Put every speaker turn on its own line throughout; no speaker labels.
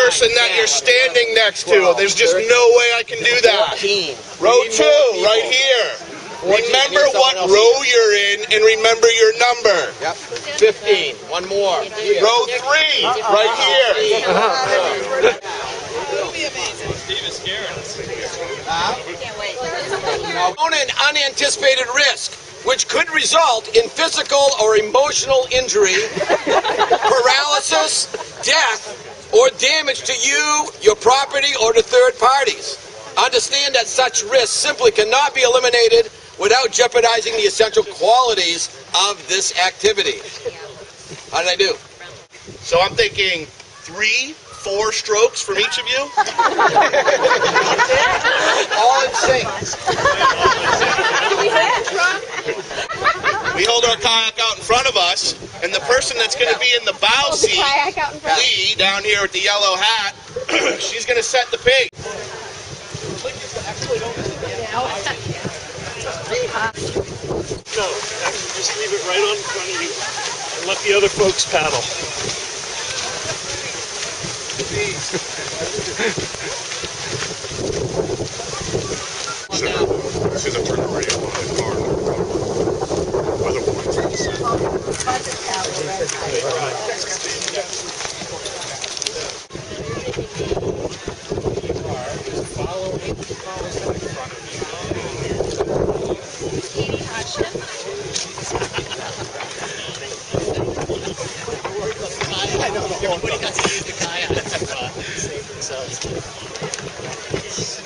person that you're standing next to. There's just no way I can do that.
14.
Row 2, right here. Remember what row you're in and remember your number.
Yep. 15. One more. Here.
Row 3, right here.
Steve is scaring us.
On an unanticipated risk, which could result in physical or emotional injury, paralysis, death, or damage to you, your property, or to third parties. Understand that such risks simply cannot be eliminated without jeopardizing the essential qualities of this activity. How did I do?
So I'm thinking 3, 4 strokes from each of you.
All in sync.
We hold our kayak out in front of us, and the person that's going to be in the bow seat, Lee, down here with the yellow hat, she's going to set the pace.
No, actually just leave it right on in front of you and let the other folks paddle.
This is a turn radio on the car.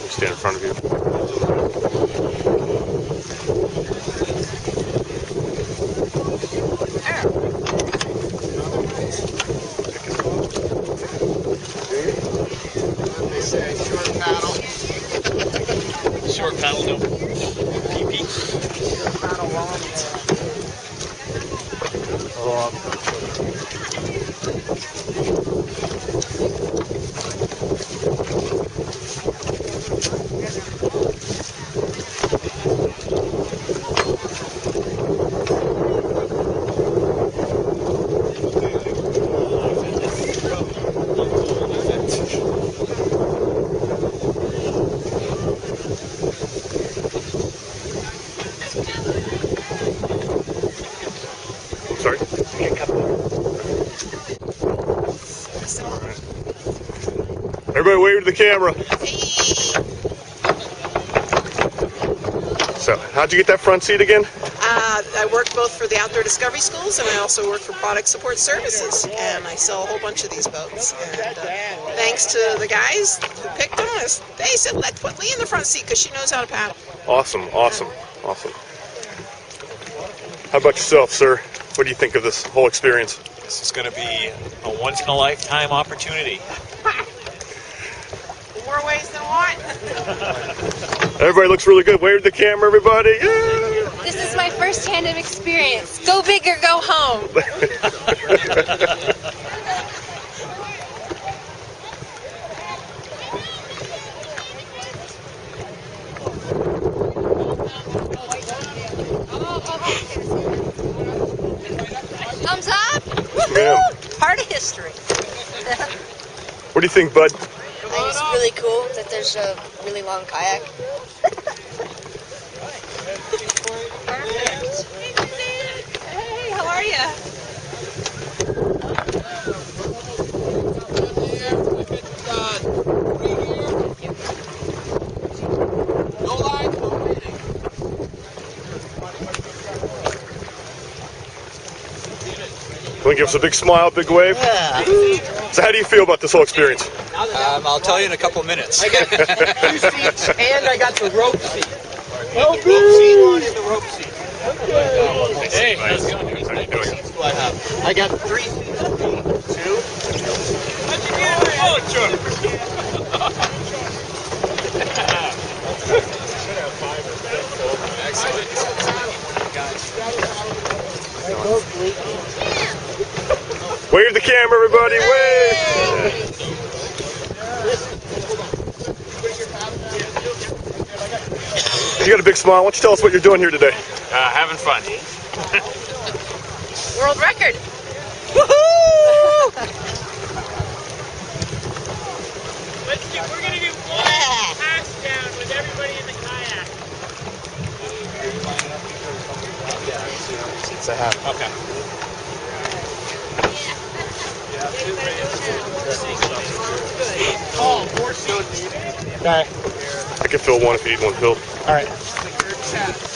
Stand in front of you.
They say short paddle.
Short paddle, no pee-pee.
Short paddle long.
Sorry? Everybody wave to the camera. So, how'd you get that front seat again?
I work both for the Outdoor Discovery Schools and I also work for Product Support Services, and I sell a whole bunch of these boats. And thanks to the guys who picked them, they said, let's put Lee in the front seat because she knows how to paddle.
Awesome, awesome, awesome. How about yourself, sir? What do you think of this whole experience?
This is going to be a once-in-a-lifetime opportunity.
More ways than one.
Everybody looks really good. Wave to the camera, everybody. Yeah.
This is my first-hand experience. Go big or go home. Thumbs up.
Yeah.
Part of history.
What do you think, bud?
I think it's really cool that there's a really long kayak.
Hey, how are you?
Want to give us a big smile, big wave?
Yeah.
So how do you feel about this whole experience?
I'll tell you in a couple minutes.
I got 2 seats and I got the rope seat.
Rope
seat on and the rope seat.
Hey, how's it going?
How many seats do I have? I got 3 seats. 2.
How'd you get in the boat, Chuck?
Wave the camera, everybody, wave! You got a big smile. Why don't you tell us what you're doing here today?
Having fun.
World record.
Woohoo!
Yes, I have.
Okay.
Okay.
I can fill one if you need one filled.
All right.